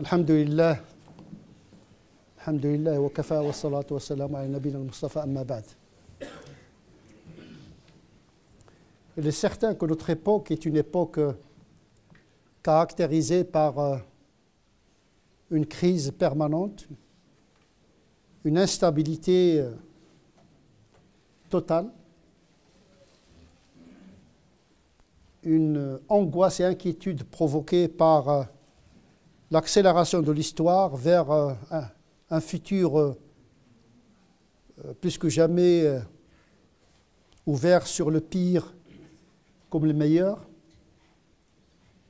Alhamdulillah, Alhamdulillah, wa kafa wa salatu wa salam ala nabina al-Mustafa amma ba'd. Il est certain que notre époque est une époque caractérisée par une crise permanente, une instabilité totale, une angoisse et inquiétude provoquée par l'accélération de l'histoire vers un futur plus que jamais ouvert sur le pire comme le meilleur.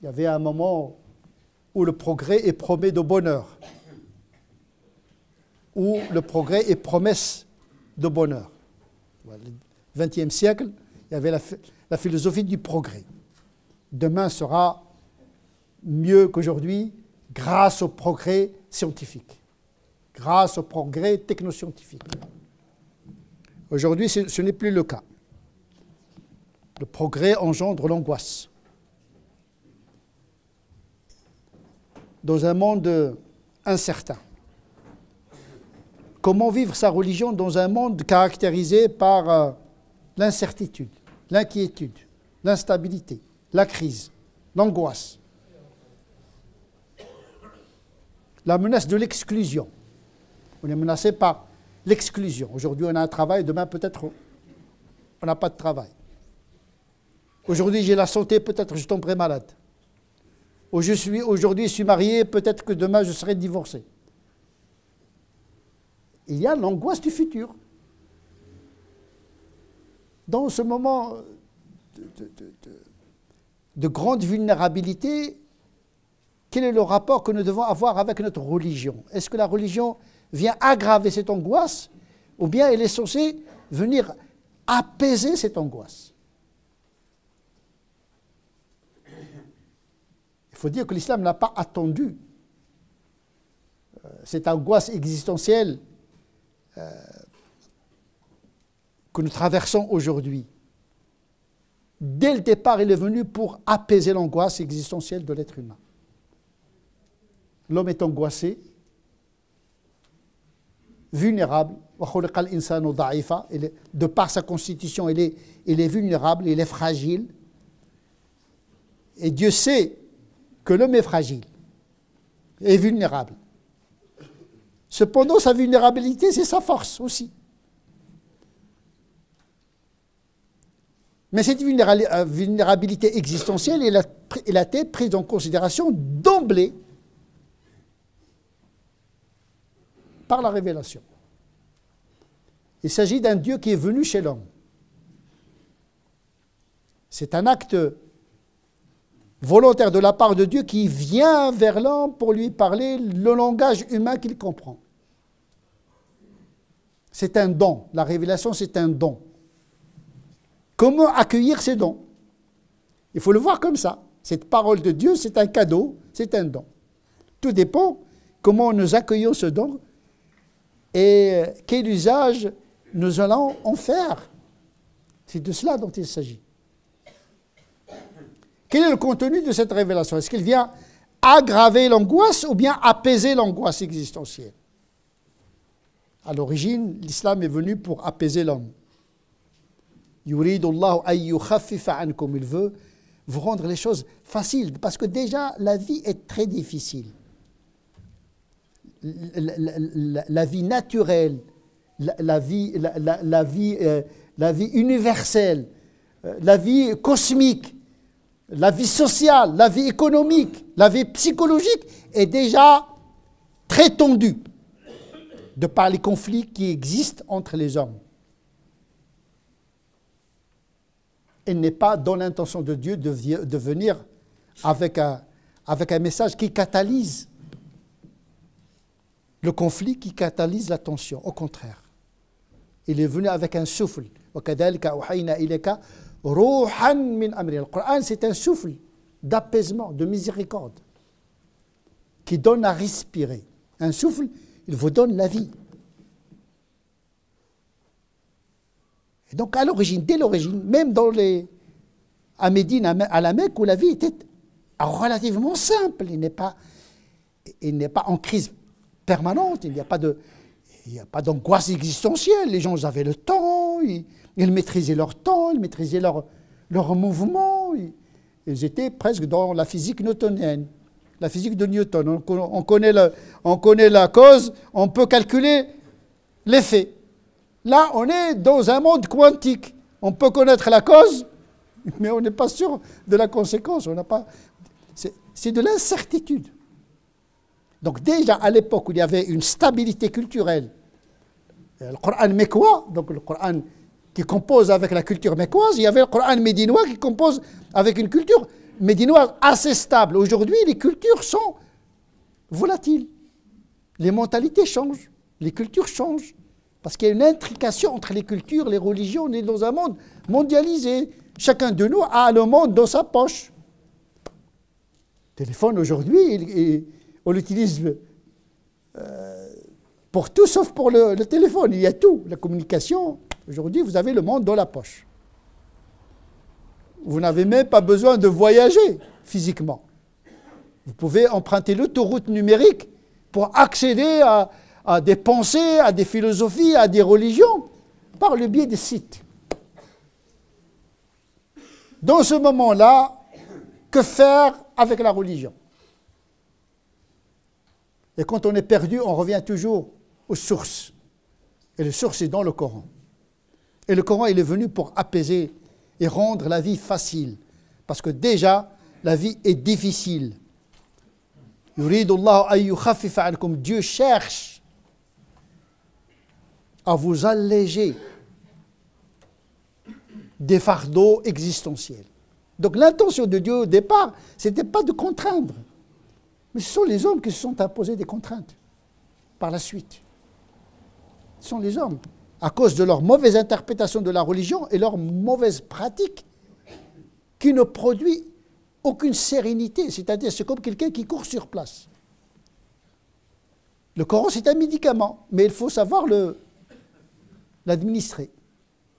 Il y avait un moment où le progrès est promet de bonheur, où le progrès est promesse de bonheur. Au XXe siècle, il y avait la philosophie du progrès. Demain sera mieux qu'aujourd'hui grâce au progrès scientifique, grâce au progrès technoscientifique. Aujourd'hui, ce n'est plus le cas. Le progrès engendre l'angoisse. Dans un monde incertain. Comment vivre sa religion dans un monde caractérisé par l'incertitude, l'inquiétude, l'instabilité, la crise, l'angoisse, la menace de l'exclusion. On est menacé par l'exclusion. Aujourd'hui, on a un travail, demain, peut-être, on n'a pas de travail. Aujourd'hui, j'ai la santé, peut-être je tomberai malade. Aujourd'hui, je suis marié, peut-être que demain, je serai divorcé. Il y a l'angoisse du futur. Dans ce moment de grande vulnérabilité, quel est le rapport que nous devons avoir avec notre religion? Est-ce que la religion vient aggraver cette angoisse ou bien elle est censée venir apaiser cette angoisse? Il faut dire que l'islam n'a pas attendu cette angoisse existentielle que nous traversons aujourd'hui. Dès le départ, il est venu pour apaiser l'angoisse existentielle de l'être humain. L'homme est angoissé, vulnérable, de par sa constitution, il est vulnérable, il est fragile. Et Dieu sait que l'homme est fragile et vulnérable. Cependant, sa vulnérabilité, c'est sa force aussi. Mais cette vulnérabilité existentielle, elle a été prise en considération d'emblée par la révélation. Il s'agit d'un Dieu qui est venu chez l'homme. C'est un acte volontaire de la part de Dieu qui vient vers l'homme pour lui parler le langage humain qu'il comprend. C'est un don. La révélation, c'est un don. Comment accueillir ces dons? Il faut le voir comme ça. Cette parole de Dieu, c'est un cadeau, c'est un don. Tout dépend comment nous accueillons ce don et quel usage nous allons en faire. C'est de cela dont il s'agit. Quel est le contenu de cette révélation? Est-ce qu'il vient aggraver l'angoisse ou bien apaiser l'angoisse existentielle? À l'origine, l'islam est venu pour apaiser l'homme. Il veut vous rendre les choses faciles, parce que déjà, la vie est très difficile. La vie naturelle, la vie universelle, la vie cosmique, la vie sociale, la vie économique, la vie psychologique est déjà très tendue de par les conflits qui existent entre les hommes. Il n'est pas dans l'intention de Dieu de venir avec un message qui catalyse le conflit, qui catalyse la tension. Au contraire, il est venu avec un souffle. Le Coran, c'est un souffle d'apaisement, de miséricorde, qui donne à respirer. Un souffle, il vous donne la vie. Et donc, à l'origine, dès l'origine, même à Médine, à la Mecque, où la vie était relativement simple, il n'est pas il n'est pas en crise permanente, il n'y a pas d'angoisse existentielle. Les gens avaient le temps, ils maîtrisaient leur temps, ils maîtrisaient leur mouvement. Ils étaient presque dans la physique newtonienne, la physique de Newton. On connaît la cause, on peut calculer l'effet. Là, on est dans un monde quantique. On peut connaître la cause, mais on n'est pas sûr de la conséquence. C'est de l'incertitude. Donc déjà, à l'époque où il y avait une stabilité culturelle, le Coran mécois, donc le Coran qui compose avec la culture mécoise, il y avait le Coran médinois qui compose avec une culture médinoise assez stable. Aujourd'hui, les cultures sont volatiles. Les mentalités changent, les cultures changent. Parce qu'il y a une intrication entre les cultures, les religions. On est dans un monde mondialisé. Chacun de nous a le monde dans sa poche. Le téléphone, aujourd'hui, on l'utilise pour tout sauf pour le téléphone. Il y a tout. La communication, aujourd'hui, vous avez le monde dans la poche. Vous n'avez même pas besoin de voyager physiquement. Vous pouvez emprunter l'autoroute numérique pour accéder à des pensées, à des philosophies, à des religions, par le biais des sites. Dans ce moment-là, que faire avec la religion? Et quand on est perdu, on revient toujours aux sources. Et les sources, c'est dans le Coran. Et le Coran, il est venu pour apaiser et rendre la vie facile. Parce que déjà, la vie est difficile. Dieu cherche à vous alléger des fardeaux existentiels. Donc l'intention de Dieu au départ, ce n'était pas de contraindre. Mais ce sont les hommes qui se sont imposés des contraintes par la suite. Ce sont les hommes, à cause de leur mauvaise interprétation de la religion et leur mauvaise pratique, qui ne produit aucune sérénité. C'est-à-dire, c'est comme quelqu'un qui court sur place. Le Coran, c'est un médicament, mais il faut savoir l'administrer.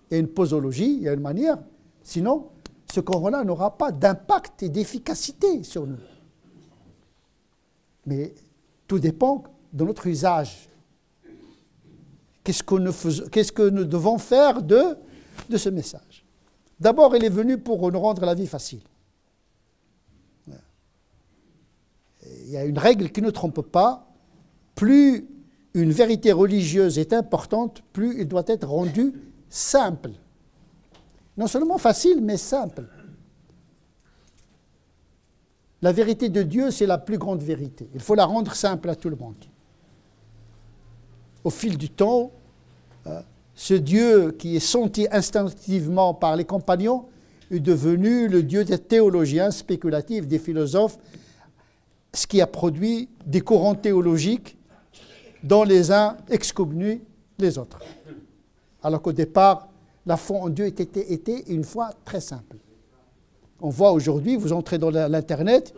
Il y a une posologie, il y a une manière. Sinon, ce Coran-là n'aura pas d'impact et d'efficacité sur nous. Mais tout dépend de notre usage. Qu'est-ce que nous devons faire de ce message? D'abord, il est venu pour nous rendre la vie facile. Il y a une règle qui ne trompe pas. Plus une vérité religieuse est importante, plus il doit être rendu simple. Non seulement facile, mais simple. La vérité de Dieu, c'est la plus grande vérité. Il faut la rendre simple à tout le monde. Au fil du temps, ce Dieu qui est senti instinctivement par les compagnons est devenu le Dieu des théologiens spéculatifs, des philosophes, ce qui a produit des courants théologiques dont les uns excommunient les autres. Alors qu'au départ, la foi en Dieu était une foi très simple. On voit aujourd'hui, vous entrez dans l'Internet,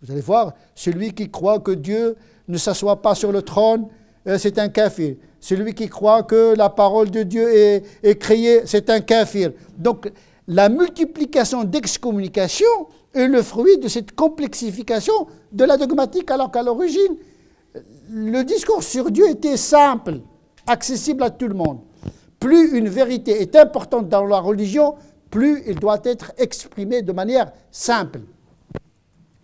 vous allez voir, celui qui croit que Dieu ne s'assoit pas sur le trône, c'est un kafir. Celui qui croit que la parole de Dieu est créée, c'est un kafir. Donc, la multiplication d'excommunications est le fruit de cette complexification de la dogmatique, alors qu'à l'origine, le discours sur Dieu était simple, accessible à tout le monde. Plus une vérité est importante dans la religion, plus il doit être exprimé de manière simple.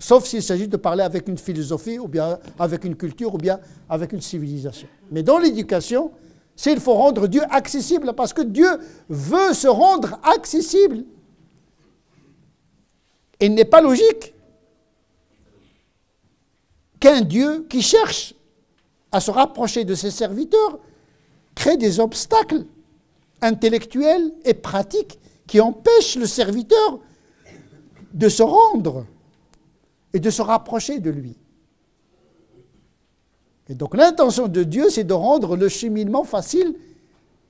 Sauf s'il s'agit de parler avec une philosophie, ou bien avec une culture, ou bien avec une civilisation. Mais dans l'éducation, il faut rendre Dieu accessible, parce que Dieu veut se rendre accessible. Il n'est pas logique qu'un Dieu qui cherche à se rapprocher de ses serviteurs crée des obstacles intellectuels et pratiques qui empêchent le serviteur de se rendre et de se rapprocher de lui. Et donc l'intention de Dieu, c'est de rendre le cheminement facile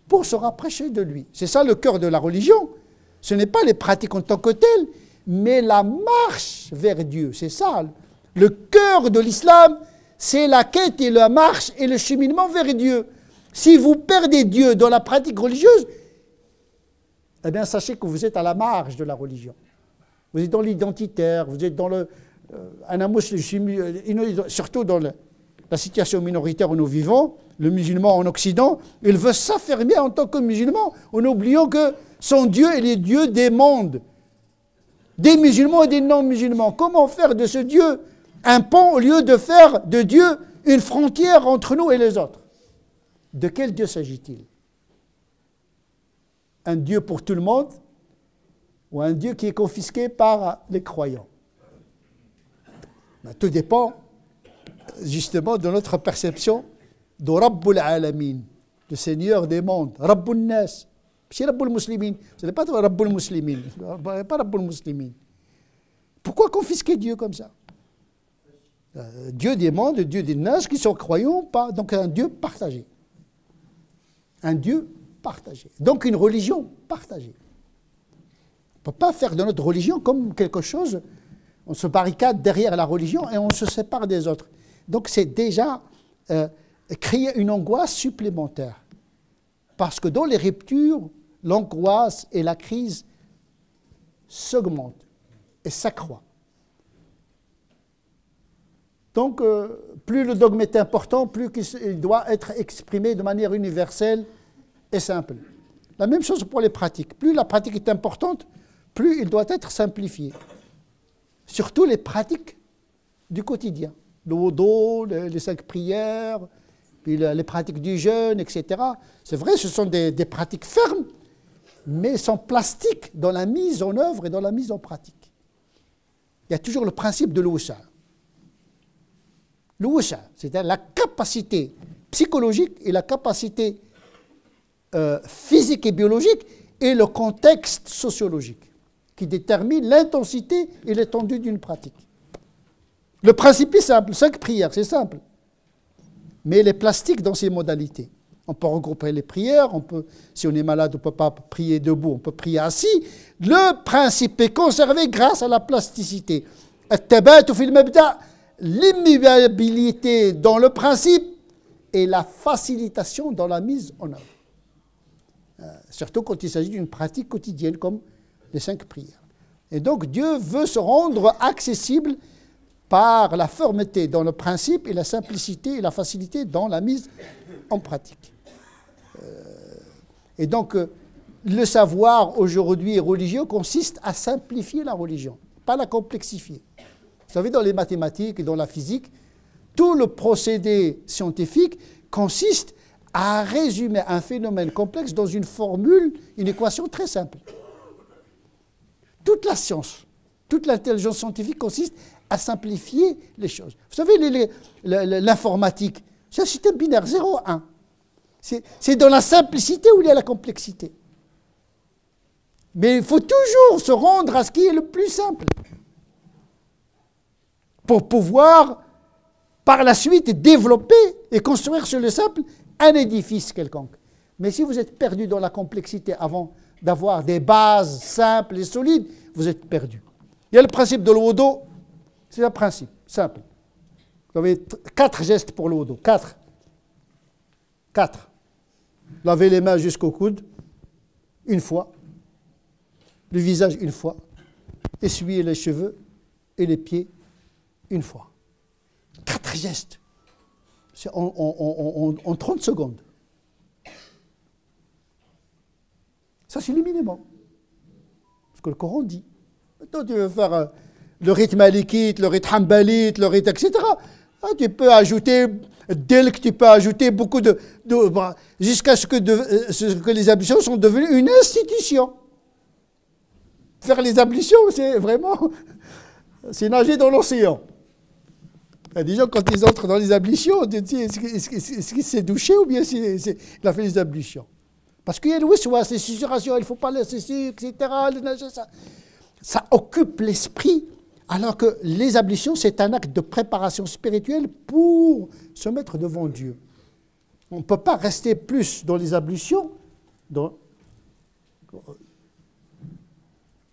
pour se rapprocher de lui. C'est ça le cœur de la religion. Ce n'est pas les pratiques en tant que telles, mais la marche vers Dieu. C'est ça. Le cœur de l'islam, c'est la quête et la marche et le cheminement vers Dieu. Si vous perdez Dieu dans la pratique religieuse, eh bien sachez que vous êtes à la marge de la religion. Vous êtes dans l'identitaire, vous êtes dans un musulman, surtout dans la situation minoritaire où nous vivons, le musulman en Occident, il veut s'affirmer en tant que musulman en oubliant que son Dieu est le Dieu des mondes, des musulmans et des non-musulmans. Comment faire de ce Dieu un pont au lieu de faire de Dieu une frontière entre nous et les autres? De quel Dieu s'agit-il? Un Dieu pour tout le monde ou un Dieu qui est confisqué par les croyants? Tout dépend justement de notre perception de Rabbul Alamin, le Seigneur des mondes, Rabbul Nas. C'est Rabbul Muslimin, ce n'est pas Rabbul Muslimin, pas Rabbul Muslimin. Pourquoi confisquer Dieu comme ça? Dieu des mondes, Dieu des Nas qui sont croyants, pas, donc un Dieu partagé. Un Dieu partagé. Donc une religion partagée. On ne peut pas faire de notre religion comme quelque chose, on se barricade derrière la religion et on se sépare des autres. Donc c'est déjà créer une angoisse supplémentaire. Parce que dans les ruptures, l'angoisse et la crise s'augmentent et s'accroît. Donc, plus le dogme est important, plus il doit être exprimé de manière universelle et simple. La même chose pour les pratiques. Plus la pratique est importante, plus il doit être simplifié. Surtout les pratiques du quotidien. Le wudu, les 5 prières, puis les pratiques du jeûne, etc. C'est vrai, ce sont des pratiques fermes, mais sont plastiques dans la mise en œuvre et dans la mise en pratique. Il y a toujours le principe de l'ousa. L'ousa, c'est-à-dire la capacité psychologique et la capacité physique et biologique et le contexte sociologique qui détermine l'intensité et l'étendue d'une pratique. Le principe est simple, 5 prières, c'est simple. Mais il est plastique dans ses modalités. On peut regrouper les prières, si on est malade, on ne peut pas prier debout, on peut prier assis. Le principe est conservé grâce à la plasticité. L'immuabilité dans le principe et la facilitation dans la mise en œuvre. Surtout quand il s'agit d'une pratique quotidienne comme les 5 prières. Et donc Dieu veut se rendre accessible par la fermeté dans le principe et la simplicité et la facilité dans la mise en pratique. Et donc, le savoir aujourd'hui religieux consiste à simplifier la religion, pas la complexifier. Vous savez, dans les mathématiques et dans la physique, tout le procédé scientifique consiste à résumer un phénomène complexe dans une formule, une équation très simple. Toute la science, toute l'intelligence scientifique consiste à simplifier les choses. Vous savez, l'informatique, c'est un système binaire, 0-1. C'est dans la simplicité où il y a la complexité. Mais il faut toujours se rendre à ce qui est le plus simple pour pouvoir, par la suite, développer et construire sur le simple un édifice quelconque. Mais si vous êtes perdu dans la complexité avant d'avoir des bases simples et solides, vous êtes perdu. Il y a le principe de l'wudu, c'est un principe simple. Vous avez 4 gestes pour le wudu, 4. Laver les mains jusqu'au coude, une fois. Le visage, une fois. Essuyer les cheveux et les pieds, une fois. 4 gestes. C'est en 30 secondes. Ça, c'est le minimum. Ce que le Coran dit. Maintenant, tu veux faire le rite malikite, le rite hanbalite, le rite, etc. Tu peux ajouter, dès que tu peux ajouter beaucoup jusqu'à ce que les ablutions sont devenues une institution. Faire les ablutions, c'est vraiment, c'est nager dans l'océan. Il y a des gens, quand ils entrent dans les ablutions, ils disent, est-ce qu'il s'est douché ou bien il a fait les ablutions? Parce qu'il y a le wiswas, les susurrations, il ne faut pas laisser ci, etc. Ça occupe l'esprit, alors que les ablutions, c'est un acte de préparation spirituelle pour se mettre devant Dieu. On ne peut pas rester plus dans les ablutions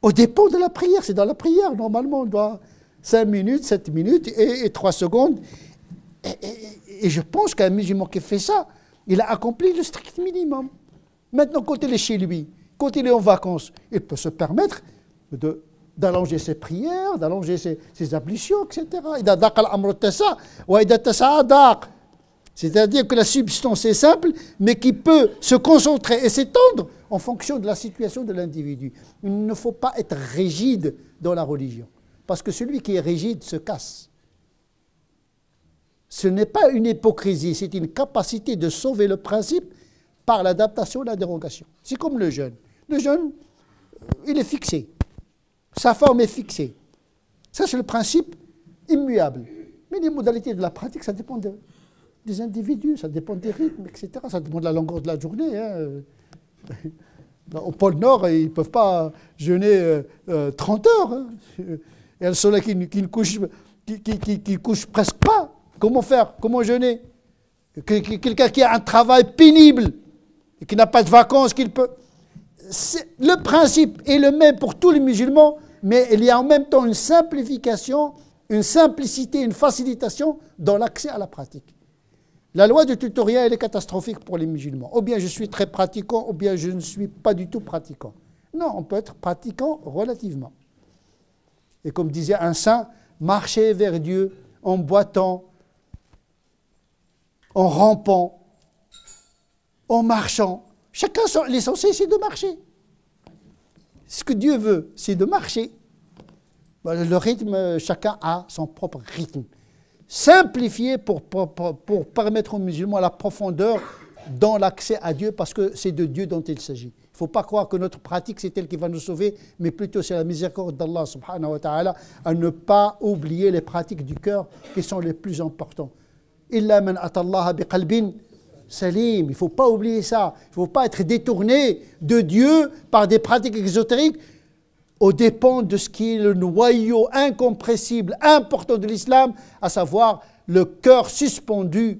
au dépend de la prière. C'est dans la prière, normalement, on doit 5 minutes, 7 minutes et 3 secondes. Et je pense qu'un musulman qui fait ça, il a accompli le strict minimum. Maintenant, quand il est chez lui, quand il est en vacances, il peut se permettre de d'allonger ses prières, d'allonger ses ablutions, etc. C'est-à-dire que la substance est simple, mais qui peut se concentrer et s'étendre en fonction de la situation de l'individu. Il ne faut pas être rigide dans la religion, parce que celui qui est rigide se casse. Ce n'est pas une hypocrisie, c'est une capacité de sauver le principe par l'adaptation et la dérogation. C'est comme le jeûne. Le jeûne, il est fixé. Sa forme est fixée. Ça, c'est le principe immuable. Mais les modalités de la pratique, ça dépend des individus, ça dépend des rythmes, etc. Ça dépend de la longueur de la journée. Hein. Au pôle Nord, ils ne peuvent pas jeûner 30 heures. Hein. Il y a le soleil qui ne couche presque pas. Comment faire? Comment jeûner? Quelqu'un qui a un travail pénible et qui n'a pas de vacances, qu'il peut... Le principe est le même pour tous les musulmans, mais il y a en même temps une simplification, une simplicité, une facilitation dans l'accès à la pratique. La loi du tutoriel, elle est catastrophique pour les musulmans. Ou bien je suis très pratiquant, ou bien je ne suis pas du tout pratiquant. Non, on peut être pratiquant relativement. Et comme disait un saint, marcher vers Dieu en boitant, en rampant, en marchant. Chacun, l'essentiel, c'est de marcher. Ce que Dieu veut, c'est de marcher. Le rythme, chacun a son propre rythme. Simplifié pour permettre aux musulmans la profondeur dans l'accès à Dieu, parce que c'est de Dieu dont il s'agit. Il ne faut pas croire que notre pratique, c'est elle qui va nous sauver, mais plutôt c'est la miséricorde d'Allah subhanahu wa ta'ala, à ne pas oublier les pratiques du cœur qui sont les plus importantes. Illa man atallaha biqalbin salim. Il ne faut pas oublier ça. Il ne faut pas être détourné de Dieu par des pratiques exotériques aux dépens de ce qui est le noyau incompressible, important de l'islam, à savoir le cœur suspendu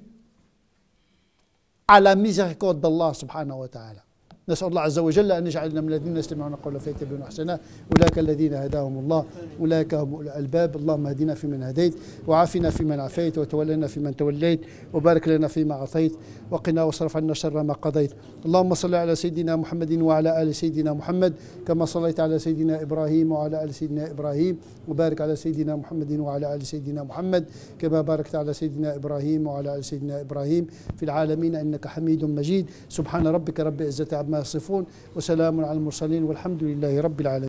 à la miséricorde d'Allah subhanahu wa ta'ala. نسأل الله عز وجل أن يجعلنا من الذين يستمعون القول فيتبعون أحسنه أولئك الذين هداهم الله أولئك هم أولو الألباب اللهم اهدنا فيمن هديت وعافنا فيمن عافيت وتولنا فيمن توليت وبارك لنا فيما أعطيت وقنا واصرف عنا شر ما قضيت اللهم صل على سيدنا محمد وعلى آل سيدنا محمد كما صليت على سيدنا إبراهيم وعلى آل سيدنا إبراهيم وبارك على سيدنا محمد وعلى آل سيدنا محمد كما باركت على سيدنا إبراهيم وعلى آل سيدنا إبراهيم في العالمين إنك حميد مجيد سبحان ربك رب العزة عما يصفون وسلام على المرسلين والحمد لله رب العالمين.